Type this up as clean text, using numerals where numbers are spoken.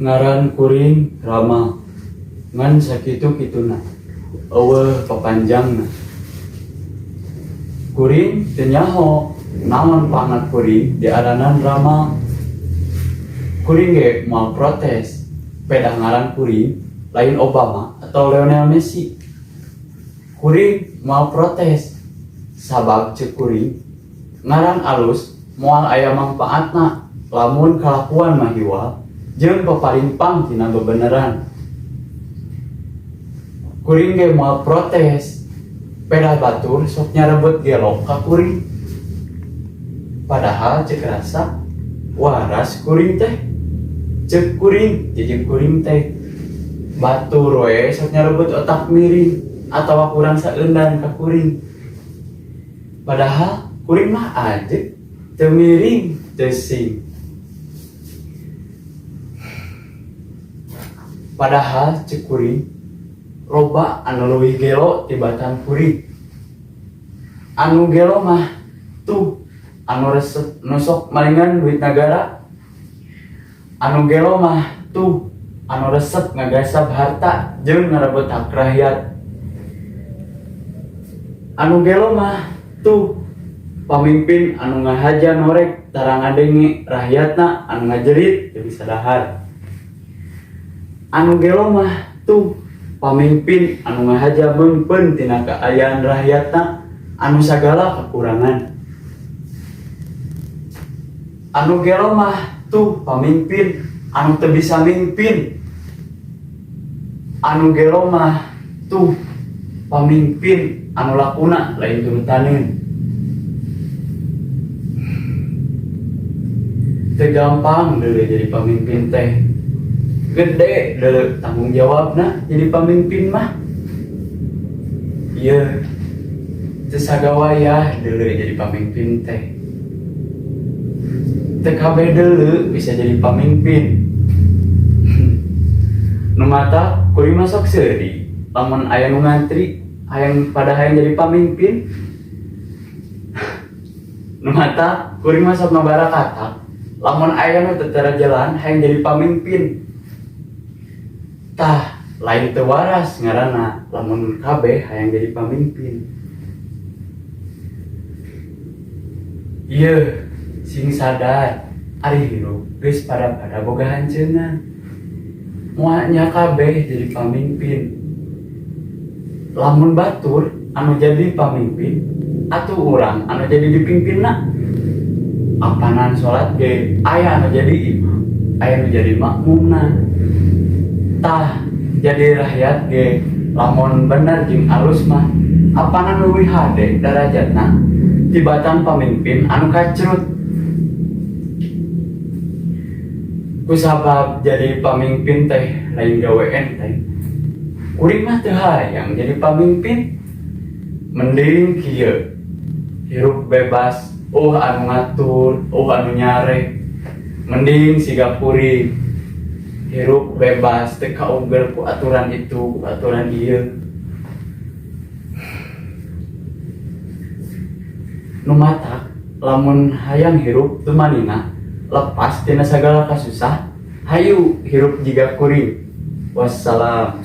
Ngaran kuring Rama ngan sakitu kituna eueuh papanjangna. Kuring teu nyaho naon pangat kuring diaranan Rama. Kuring ge moal protes peda ngaran kuring lain Obama atau Lionel Messi. Kuring moal protes sabab ceuk kuring ngaran alus moal aya mangpaatna lamun kalakuan mah hiwal jeung paparimpang tina bebeneran. Kuring ge moal protes peda batur sok nyarebut gelok ka kuring. Padahal ceuk rasa waras kuring teh. Ceuk kuring jeung kuring teh batur we sok nyarebut otak miring atawa kurang saeundan ka kuring. Padahal kuring mah ajeg teu miring teu sing. Padahal ceuk kuring loba anu leuwih gelo tibatan kuring. Anu gelo mah tuh anu resep nusok malingan duit negara. Anu gelo mah tuh anu resep ngagasab harta jeung ngarebut hak rakyat. Anu gelo mah tuh pamimpin anu ngahaja norek tara ngadenge rakyatna anu ngajerit teu bisa dahar. Anu gelo mah tuh pamimpin anu ngahaja meunpeun tina kaayaan rakyatna anu sagala kekurangan. Anu gelo mah tuh pamimpin anu teu bisa mimpin. Anu gelo mah tuh pamimpin anu lakuna lain turutaneun. Teu gampang deuleu jadi pamimpin teh. Gede deuleu tanggung jawabna jadi pamimpin mah. Ieu teu sagawayah deuleu jadi pamimpin teh. Teu kabeh deuleu bisa jadi pamimpin. Nu mata kuring mah sok seuri lamun aya nu ngantri hayang jadi pamimpin. Nu mata kuring mah sok nabara katak lamun aya nu teu tara jalan hayang jadi pamimpin. Tah lain teu waras ngaranna lamun kabeh hayang jadi pamimpin. Ieu sing sadar ari hirup geus pada boga hanceungan. Moalnya kabeh jadi pamimpin. Lamun batur anu jadi pamimpin atuh urang anu jadi dipimpinna. Ampanan salat ge aya anu jadi imam, aya anu jadi makmumna. Tah jadi rakyat ge lamun bener jeung alus mah apanan leuwih hade darajatna tibatan pamimpin anu kacrut. Kusabab jadi pamimpin teh lain gawe enteng. Kuring mah teu hayang jadi pamimpin. Mending kieu hirup bebas, anu ngatur, anu nyare. Mending siga kuring hirup bebas teu kaugel ku aturan itu, ku aturan ieu. Nu matak lamun hayang hirup teu manina lepas tina sagala kasusah, hayu hirup jiga kuring. Wassalam.